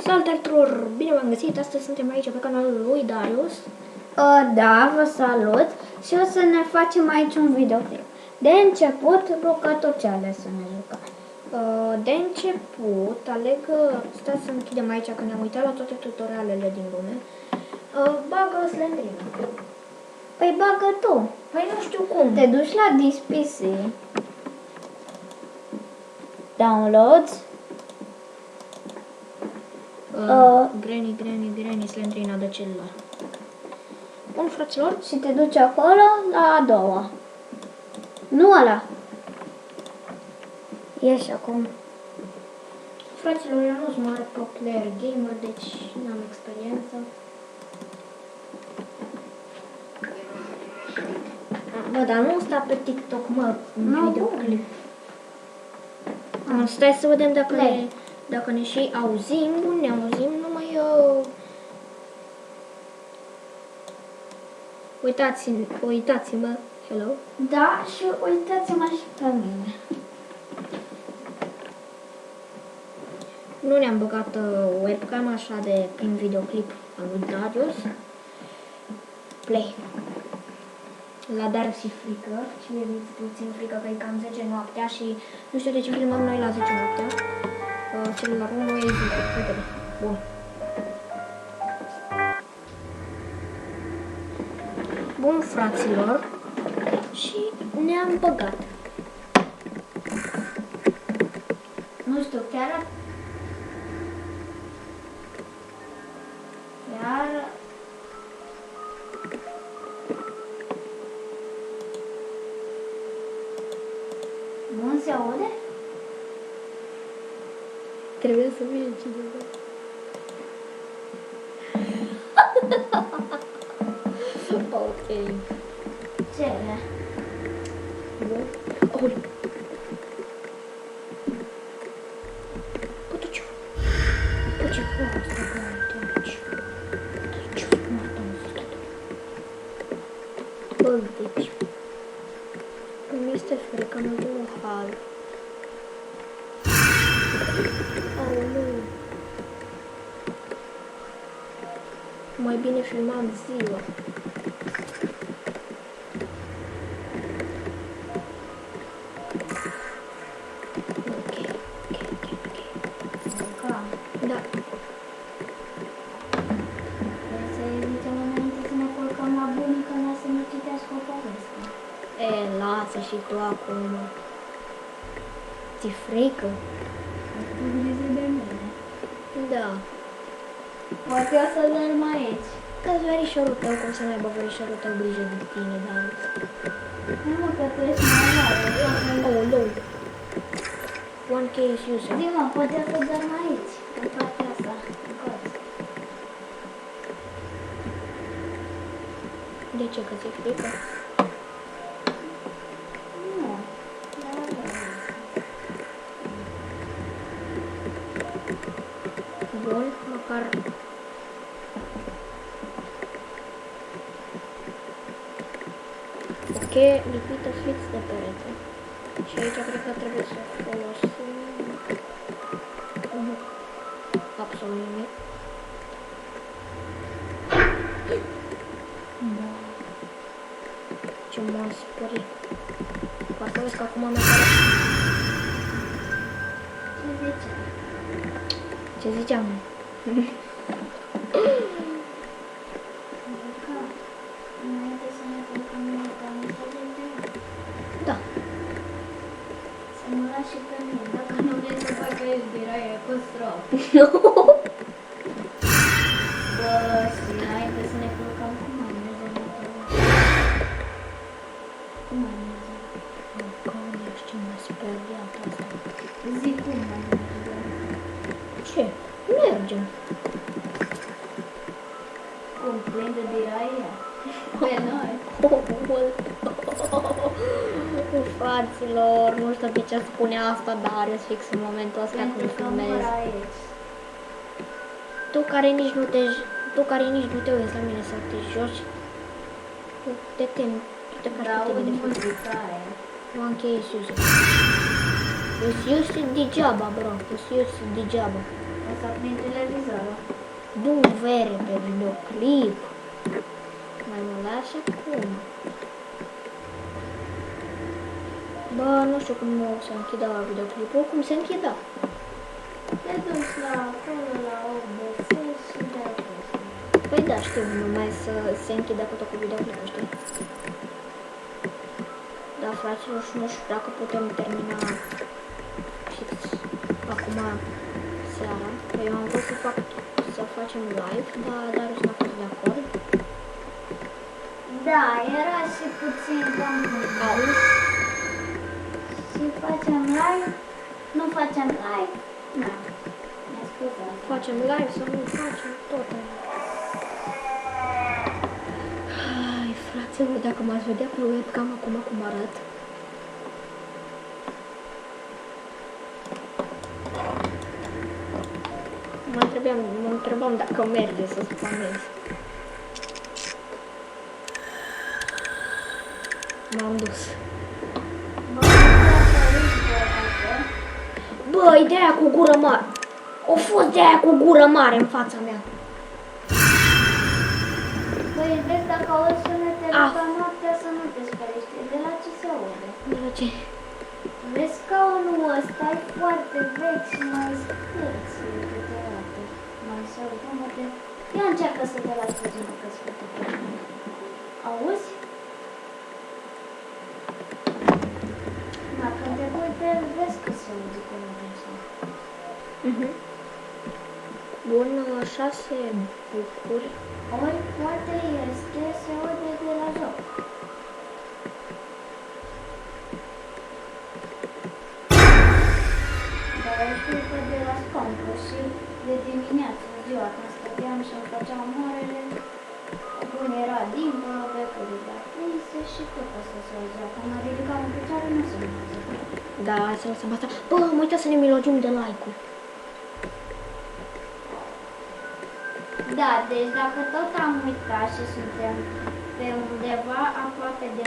Salutare tuturor! Bine v-am găsit! Astăzi suntem aici pe canalul lui Darius. Da, vă salut și o să ne facem aici un videoclip. De început, rog ce ales să ne jucăm. De început, aleg, stați să închidem aici că ne-am uitat la toate tutorialele din lume. Bagă Slendrina. Păi bagă tu. Păi nu știu cum. Te duci la This PC, Downloads, Granny, Slendrina de celular. Bun, fraților. și te duci acolo la a doua. Nu ăla. Ieși acum. Fraților, eu nu sunt mare pro player gamer, deci n-am experiență. Bă, dar nu sta pe TikTok, mă, Nu, videoclip. Stai să vedem dacă ne și auzim. Bun, ne auzim, numai uitați-mă, hello. Da, și uitați-mă și pe mine. Nu ne-am băgat webcam așa de prin videoclip al lui Darius. Play. La Darius e frică și mi-e puțin frică că e cam 10 noaptea și nu știu de ce filmăm noi la 10 noaptea. Celularul nu e zi, uite. Bun. Bun, fraților, și ne-am băgat. Nu știu, chiar nu se aude? Trebuie să vină cineva. Ok. Ce e? Bun. Oh. Bă, tu ce? Bă, ce? Bă, asta e aici. Ce frumos am zis. Bă, deci. Îmi este frică, nu de un hal. Oh, nu. Mai bine filmam ziua. Ok. Da. Să evităm înainte să ne culcăm la bunica mea să ne citească o poveste. Lasă și tu acum. Ți-e frică? Tu grijă de mine. Da. Poate o să dorm aici. Dați verișorul tău, cum să nu aibă verișorul tău grijă de tine, dar... Nu mă, că tu ești mai mare. Oh, lol. 1K is user. Zi mă, poate o să dorm aici. În partea asta. În colț. De ce? Că ți-e frică? Nu. Bun, măcar... Ok, lipită fix de perete. Și aici cred că trebuie să folosim... absolut nimic. Da. Ce m-am spărit. Parcă vezi că acum mi-a apărut. Ce ziceai? Ce ziceam? Înainte să ne culcăm momentan, să vedem. Da. Să mă lași și pe mine. Dacă nu vrei să fac aici diraie cu strop. Nu. Bă, și înainte să ne culcăm, cum mai merge motorul? Cum mai merge? Doamne, ce m-a speriat asta. Zi cum mai merge? Ce? Mergem. Cum, plin de diraie? Pe noi. Fraților, nu știu de ce spune asta Darius fix în momentul ăsta Pentru când că filmez. mor aici. Tu care nici nu te uiți la mine să te joci, te temi, tu te faci Da, pe tine un de fapt. muzica aia. Nu închei Suzy. It's used degeaba, bro. It's used degeaba. să prind televizorul. Du vere pe videoclip. Mai mă lași acum. Bă, nu știu cum o să închidă videoclipul. Cum se închidă? Te duci la acolo, la OBS și de acolo. Păi da, știu, numai să se închidă cu tot cu videoclipul, știi? Da, fraților, și nu știu dacă putem termina fix acum seara. Că eu am vrut să facem live, dar Darius n-a fost de acord. Da, era și puțin cam confuz. Și facem live, nu facem live, da, mi-a spus asta. Facem live sau nu facem, tot aia. Hai, fraților, dacă m-ați vedea pe webcam acum cum arăt. Mă întrebam dacă merge să spamez. M-am dus. Bă, ideea cu gură mare. O fost de aia cu gură mare în fața mea. Băi, vezi dacă auzi sunetele ca noaptea să nu te sperești. De la ce se aude? De la ce? Vezi scaunul ăsta e foarte vechi și mai scârți câteodată. Mai se aude, mă-te... Ia încearcă să te lași puțin că sfârte. Auzi? Da, când te uite, vezi că se aude cum e așa. Bun, 6 bucuri. Ori poate este, se aude de la joc. Dar eu știu că de la scaun, că și de dimineață, ziua, când stăteam și îmi făceam orele, bun, era dincolo, becurile aprinse și tot asta se auzea. Când mă ridicam în picioare, nu se mai auzea. Da, să lăsăm asta. Bă, am uitat să ne milogim de like-uri. Da, deci dacă tot am uitat și suntem pe undeva aproape de...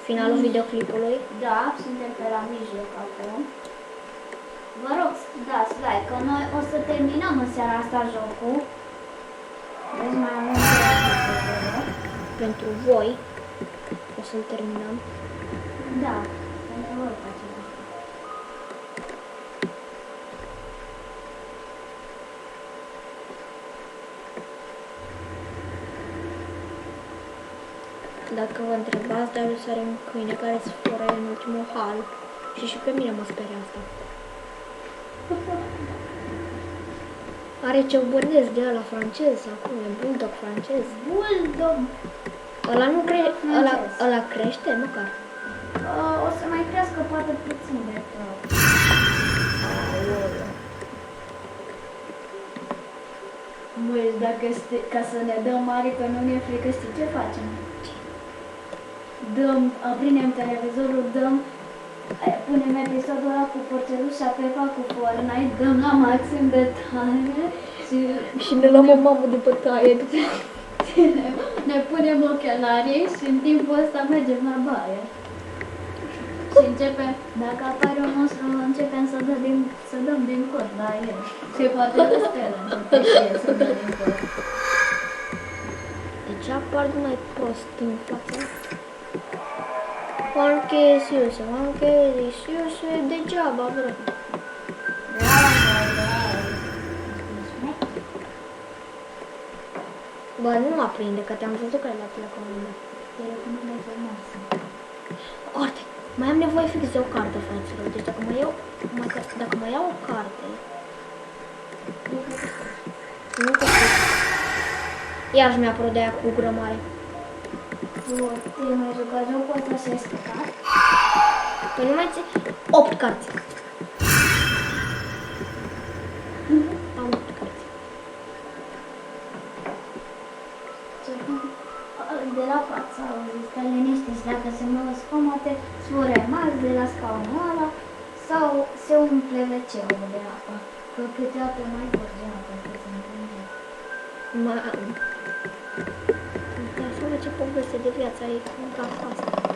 Finalul videoclipului. Da, suntem pe la mijloc acum. Vă rog, dați like, că noi o să terminăm în seara asta jocul. Deci mai am un Pentru voi o să-l terminăm. Da, pentru voi facem asta. Dacă vă întrebați, Darius are un câine care se fură în ultimul hal. Și pe mine mă sperie asta. Are ciobănesc de ăla francez, acum e bulldog francez. Bulldog! Ăla nu ăla crește, măcar. O să mai crească poate puțin de tot. Băi, dacă ca să ne dăm mari, că nu ne e frică, știi ce facem? Aprindem televizorul, punem episodul ăla cu Porcelușa Pepa cu Fortnite, dăm la maxim de tare Și ne luăm o mamă de bătaie. ne punem ochelarii și în timpul ăsta mergem la baie. Și începem, dacă apare un monstru, începem să dăm din cot la el. Și poate de stelă începe și el să dă din cot. Deci apar mai prost în fața. Anche degeaba, bro. Bă, nu aprinde, că te-am văzut că l-a plecat unde. Te recomand frumoasă. Carte. Mai am nevoie fix de o carte, fraților. Deci dacă mai iau o carte... Nu că iarăși mi-a apărut de aia cu gură mare. Te mai jucat jocul ăsta și ai scăpat? Păi nu mai ții 8 cărți. Am 8 cărți. De la față, auzi, stai liniște și dacă se mă scomote, sfure mari de la scaunul ăla sau se umple WC-ul de apă. Că câteodată mai curge apă, că se întâmplă. Dar să văd ce poveste de viață ai ca asta.